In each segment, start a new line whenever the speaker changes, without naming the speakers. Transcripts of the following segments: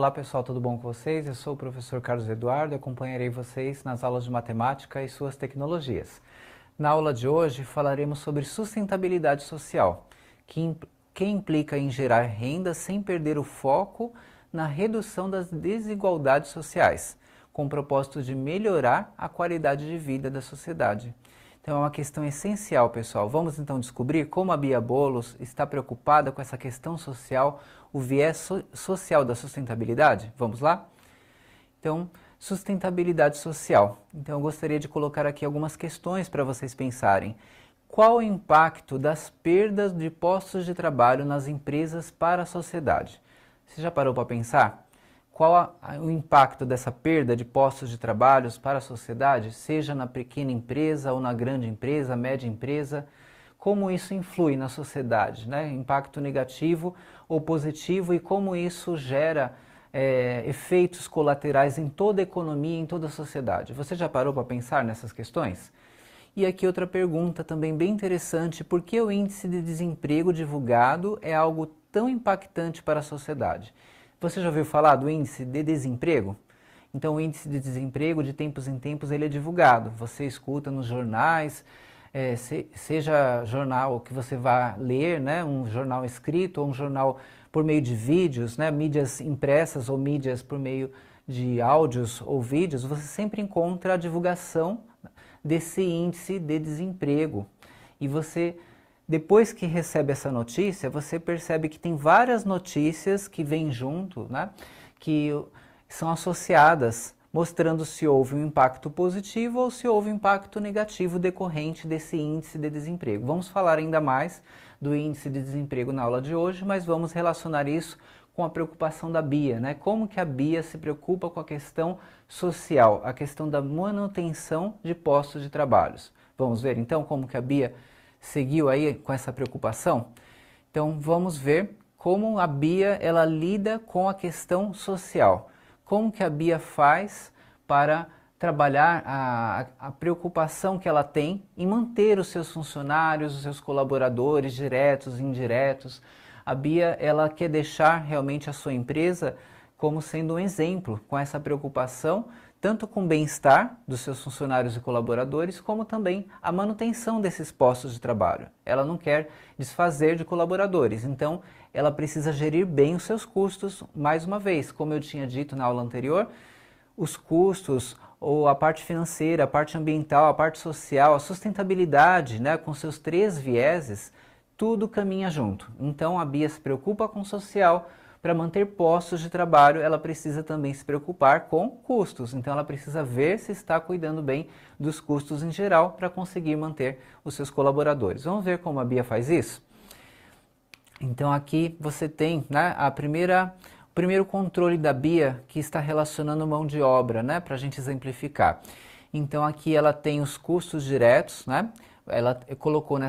Olá pessoal, tudo bom com vocês? Eu sou o professor Carlos Eduardo e acompanharei vocês nas aulas de matemática e suas tecnologias. Na aula de hoje falaremos sobre sustentabilidade social, que implica em gerar renda sem perder o foco na redução das desigualdades sociais, com o propósito de melhorar a qualidade de vida da sociedade. Então é uma questão essencial, pessoal. Vamos então descobrir como a Bia Bolos está preocupada com essa questão social, o viés social da sustentabilidade? Vamos lá? Então, sustentabilidade social. Então eu gostaria de colocar aqui algumas questões para vocês pensarem. Qual o impacto das perdas de postos de trabalho nas empresas para a sociedade? Você já parou para pensar? Qual o impacto dessa perda de postos de trabalho para a sociedade, seja na pequena empresa ou na grande empresa, média empresa? Como isso influi na sociedade, né? Impacto negativo ou positivo, e como isso gera efeitos colaterais em toda a economia, em toda a sociedade. Você já parou para pensar nessas questões? E aqui outra pergunta também bem interessante: por que o índice de desemprego divulgado é algo tão impactante para a sociedade? Você já ouviu falar do índice de desemprego? Então o índice de desemprego, de tempos em tempos, ele é divulgado. Você escuta nos jornais, seja jornal que você vá ler, né, um jornal escrito ou um jornal por meio de vídeos, né, mídias impressas ou mídias por meio de áudios ou vídeos, você sempre encontra a divulgação desse índice de desemprego. E você, depois que recebe essa notícia, você percebe que tem várias notícias que vêm junto, né, que são associadas, mostrando se houve um impacto positivo ou se houve um impacto negativo decorrente desse índice de desemprego. Vamos falar ainda mais do índice de desemprego na aula de hoje, mas vamos relacionar isso com a preocupação da Bia, né? Como que a Bia se preocupa com a questão social, a questão da manutenção de postos de trabalho. Vamos ver então como que a Bia seguiu aí com essa preocupação? Então vamos ver como a Bia ela lida com a questão social. Como que a Bia faz para trabalhar a preocupação que ela tem em manter os seus funcionários, os seus colaboradores diretos e indiretos. A Bia ela quer deixar realmente a sua empresa como sendo um exemplo, com essa preocupação, tanto com o bem-estar dos seus funcionários e colaboradores, como também a manutenção desses postos de trabalho. Ela não quer desfazer de colaboradores, então ela precisa gerir bem os seus custos. Mais uma vez, como eu tinha dito na aula anterior, os custos, ou a parte financeira, a parte ambiental, a parte social, a sustentabilidade, né, com seus três vieses, tudo caminha junto. Então a Bia se preocupa com o social. Para manter postos de trabalho, ela precisa também se preocupar com custos. Então ela precisa ver se está cuidando bem dos custos em geral para conseguir manter os seus colaboradores. Vamos ver como a Bia faz isso? Então aqui você tem, né, o primeiro controle da Bia, que está relacionando mão de obra, né, para a gente exemplificar. Então aqui ela tem os custos diretos, né? Ela colocou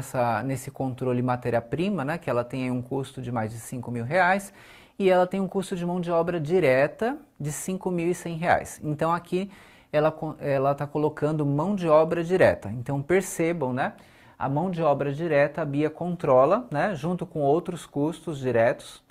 nesse controle matéria-prima, né, que ela tem aí um custo de mais de R$5.000, e ela tem um custo de mão de obra direta de R$5.100. Então aqui ela está colocando mão de obra direta. Então percebam, né? A mão de obra direta a Bia controla, né, junto com outros custos diretos,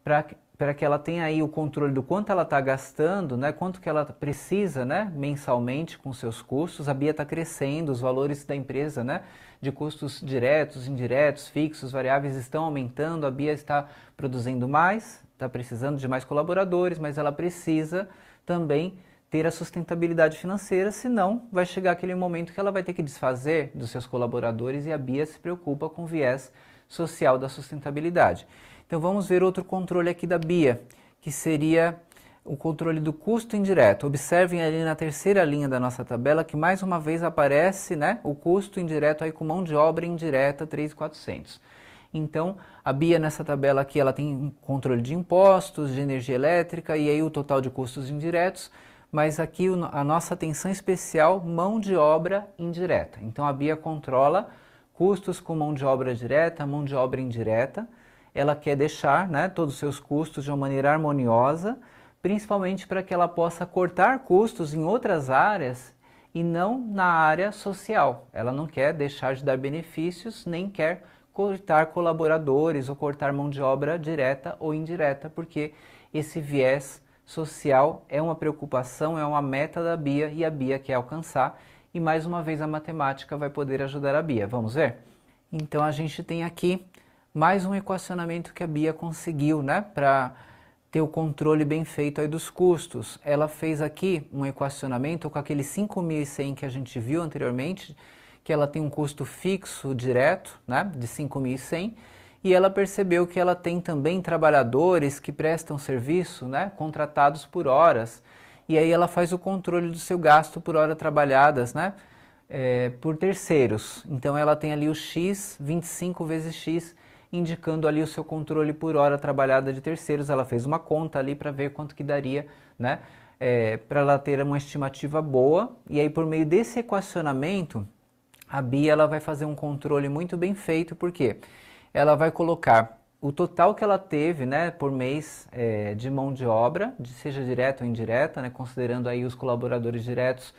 para que ela tenha aí o controle do quanto ela está gastando, né, quanto que ela precisa, né, mensalmente com seus custos. A Bia está crescendo, os valores da empresa, né, de custos diretos, indiretos, fixos, variáveis estão aumentando. A Bia está produzindo mais, está precisando de mais colaboradores, mas ela precisa também ter a sustentabilidade financeira, senão vai chegar aquele momento que ela vai ter que desfazer dos seus colaboradores, e a Bia se preocupa com o viés social da sustentabilidade. Então vamos ver outro controle aqui da Bia, que seria o controle do custo indireto. Observem ali na terceira linha da nossa tabela que mais uma vez aparece, né, o custo indireto aí com mão de obra indireta 3.400. Então a Bia nessa tabela aqui ela tem um controle de impostos, de energia elétrica e aí o total de custos indiretos. Mas aqui a nossa atenção especial, mão de obra indireta. Então a Bia controla custos com mão de obra direta, mão de obra indireta. Ela quer deixar, né, todos os seus custos de uma maneira harmoniosa, principalmente para que ela possa cortar custos em outras áreas e não na área social. Ela não quer deixar de dar benefícios, nem quer cortar colaboradores ou cortar mão de obra direta ou indireta, porque esse viés social é uma preocupação, é uma meta da Bia e a Bia quer alcançar. E mais uma vez a matemática vai poder ajudar a Bia. Vamos ver? Então a gente tem aqui mais um equacionamento que a Bia conseguiu, né? Para ter o controle bem feito aí dos custos. Ela fez aqui um equacionamento com aquele 5.100 que a gente viu anteriormente, que ela tem um custo fixo direto, né? De 5.100. E ela percebeu que ela tem também trabalhadores que prestam serviço, né, contratados por horas. E aí ela faz o controle do seu gasto por hora trabalhadas, né, por terceiros. Então ela tem ali o X, 25 vezes X, indicando ali o seu controle por hora trabalhada de terceiros. Ela fez uma conta ali para ver quanto que daria, né, para ela ter uma estimativa boa. E aí por meio desse equacionamento, a Bia ela vai fazer um controle muito bem feito, porque ela vai colocar o total que ela teve, né, por mês de mão de obra, seja direta ou indireta, né, considerando aí os colaboradores diretos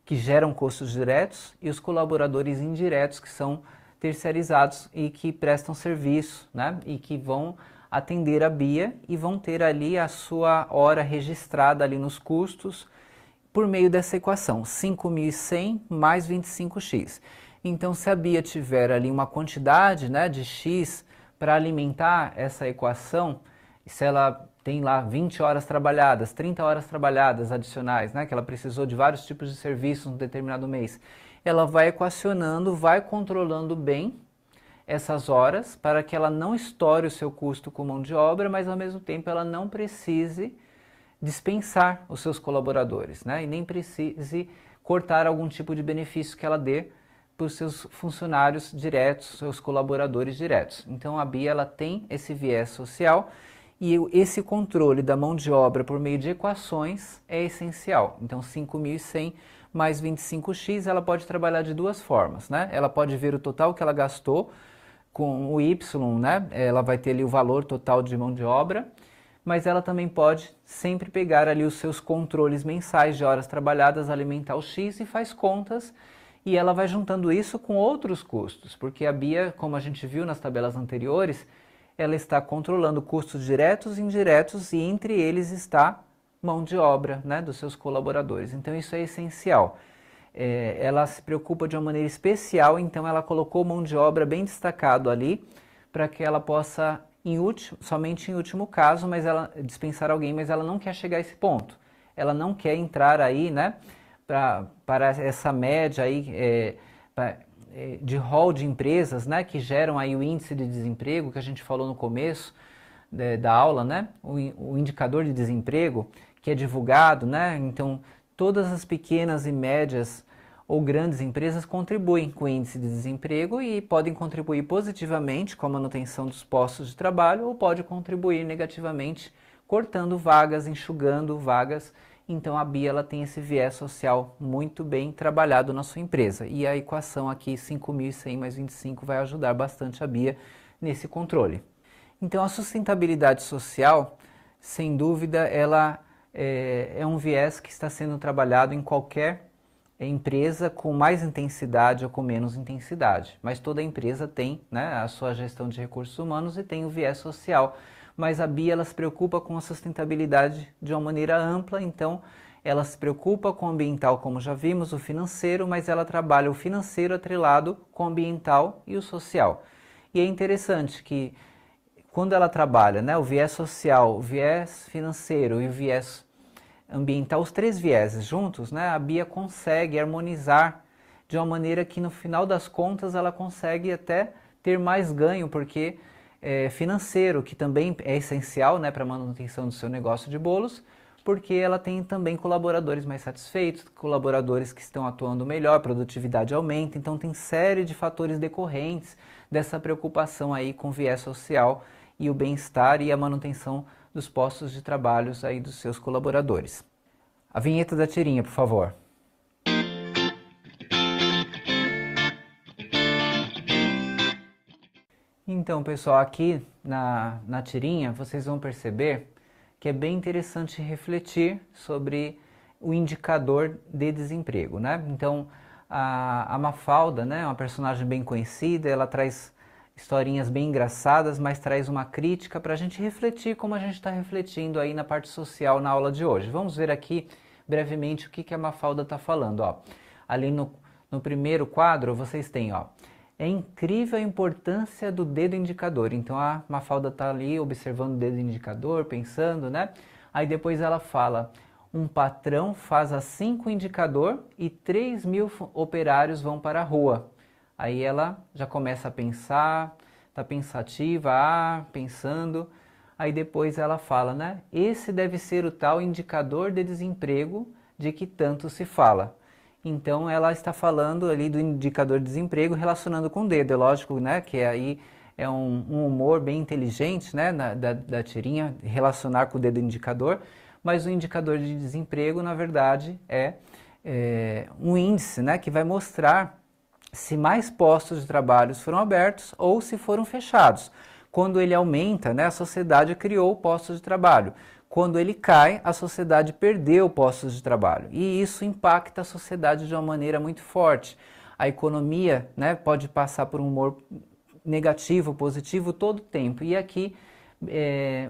que geram custos diretos e os colaboradores indiretos que são terceirizados e que prestam serviço, né, e que vão atender a Bia e vão ter ali a sua hora registrada ali nos custos por meio dessa equação, 5.100 mais 25x. Então, se a Bia tiver ali uma quantidade, né, de x para alimentar essa equação, se ela tem lá 20 horas trabalhadas, 30 horas trabalhadas adicionais, né, que ela precisou de vários tipos de serviços no determinado mês, ela vai equacionando, vai controlando bem essas horas para que ela não estoure o seu custo com mão de obra, mas ao mesmo tempo ela não precise dispensar os seus colaboradores, né, e nem precise cortar algum tipo de benefício que ela dê para os seus funcionários diretos, seus colaboradores diretos. Então a Bia ela tem esse viés social e esse controle da mão de obra por meio de equações é essencial. Então 5.100 mais 25x ela pode trabalhar de duas formas, né? Ela pode ver o total que ela gastou com o Y, né? Ela vai ter ali o valor total de mão de obra, mas ela também pode sempre pegar ali os seus controles mensais de horas trabalhadas, alimentar o X e faz contas. E ela vai juntando isso com outros custos, porque a Bia, como a gente viu nas tabelas anteriores, ela está controlando custos diretos e indiretos e entre eles está mão de obra, né, dos seus colaboradores. Então isso é essencial. Ela se preocupa de uma maneira especial, então ela colocou mão de obra bem destacado ali, para que ela possa, somente em último caso, mas ela dispensar alguém, mas ela não quer chegar a esse ponto. Ela não quer entrar aí, né, para essa média aí, de rol de empresas, né, que geram aí o índice de desemprego que a gente falou no começo da aula, né, o indicador de desemprego que é divulgado, né, então todas as pequenas e médias ou grandes empresas contribuem com o índice de desemprego e podem contribuir positivamente com a manutenção dos postos de trabalho ou pode contribuir negativamente cortando vagas, enxugando vagas. Então a Bia ela tem esse viés social muito bem trabalhado na sua empresa. E a equação aqui 5.100 mais 25 vai ajudar bastante a Bia nesse controle. Então a sustentabilidade social, sem dúvida, ela é um viés que está sendo trabalhado em qualquer empresa com mais intensidade ou com menos intensidade. Mas toda empresa tem, né, a sua gestão de recursos humanos e tem o viés social. Mas a Bia ela se preocupa com a sustentabilidade de uma maneira ampla, então ela se preocupa com o ambiental, como já vimos, o financeiro, mas ela trabalha o financeiro atrelado com o ambiental e o social. E é interessante que quando ela trabalha, né, o viés social, o viés financeiro e o viés ambiental, os três vieses juntos, né, a Bia consegue harmonizar de uma maneira que no final das contas ela consegue até ter mais ganho, porque financeiro, que também é essencial, né, para a manutenção do seu negócio de bolos, porque ela tem também colaboradores mais satisfeitos, colaboradores que estão atuando melhor, a produtividade aumenta, então tem série de fatores decorrentes dessa preocupação aí com o viés social e o bem-estar e a manutenção dos postos de trabalho aí dos seus colaboradores. A vinheta da tirinha, por favor. Então, pessoal, aqui na tirinha vocês vão perceber que é bem interessante refletir sobre o indicador de desemprego, né? Então, a Mafalda, né, uma personagem bem conhecida, ela traz historinhas bem engraçadas, mas traz uma crítica para a gente refletir como a gente está refletindo aí na parte social na aula de hoje. Vamos ver aqui brevemente o que a Mafalda está falando. Ó. Ali no primeiro quadro vocês têm, ó, é incrível a importância do dedo indicador. Então a Mafalda está ali observando o dedo indicador, pensando, né? Aí depois ela fala, um patrão faz assim com o indicador e 3.000 operários vão para a rua. Aí ela já começa a pensar, está pensativa, pensando. Aí depois ela fala, né? Esse deve ser o tal indicador de desemprego de que tanto se fala. Então ela está falando ali do indicador de desemprego relacionando com o dedo. É lógico, né? Que aí é um humor bem inteligente, né? Da tirinha, relacionar com o dedo indicador. Mas o indicador de desemprego, na verdade, é um índice, né? Que vai mostrar se mais postos de trabalho foram abertos ou se foram fechados. Quando ele aumenta, né, a sociedade criou postos de trabalho. Quando ele cai, a sociedade perdeu postos de trabalho. E isso impacta a sociedade de uma maneira muito forte. A economia, né, pode passar por um humor negativo, positivo todo o tempo. E aqui,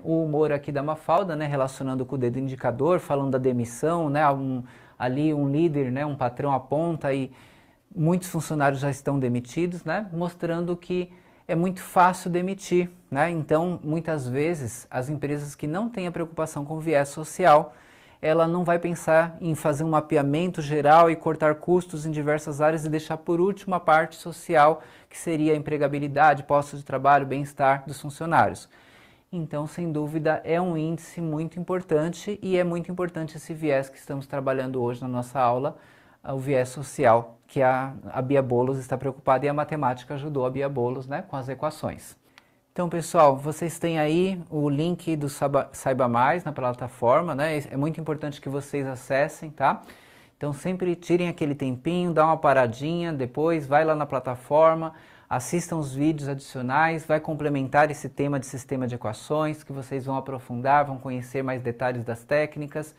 o humor aqui da Mafalda, né, relacionando com o dedo indicador, falando da demissão, né, ali um líder, né, um patrão aponta e muitos funcionários já estão demitidos, né? Mostrando que é muito fácil demitir, né? Então, muitas vezes, as empresas que não têm a preocupação com o viés social, ela não vai pensar em fazer um mapeamento geral e cortar custos em diversas áreas e deixar por último a parte social, que seria a empregabilidade, postos de trabalho, bem-estar dos funcionários. Então, sem dúvida, é um índice muito importante e é muito importante esse viés que estamos trabalhando hoje na nossa aula, o viés social, que a Bia Bolos está preocupada e a matemática ajudou a Bia Bolos, né, com as equações. Então, pessoal, vocês têm aí o link do Saiba Mais na plataforma, né? É muito importante que vocês acessem, tá? Então, sempre tirem aquele tempinho, dá uma paradinha, depois vai lá na plataforma, assistam os vídeos adicionais, vai complementar esse tema de sistema de equações, que vocês vão aprofundar, vão conhecer mais detalhes das técnicas,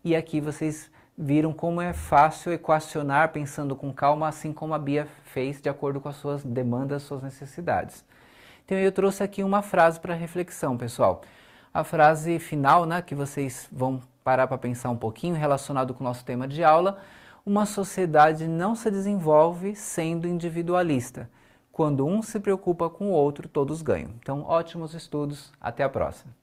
e aqui vocês viram como é fácil equacionar pensando com calma, assim como a Bia fez, de acordo com as suas demandas, suas necessidades. Então eu trouxe aqui uma frase para reflexão, pessoal. A frase final, né, que vocês vão parar para pensar um pouquinho, relacionado com o nosso tema de aula: uma sociedade não se desenvolve sendo individualista. Quando um se preocupa com o outro, todos ganham. Então, ótimos estudos, até a próxima.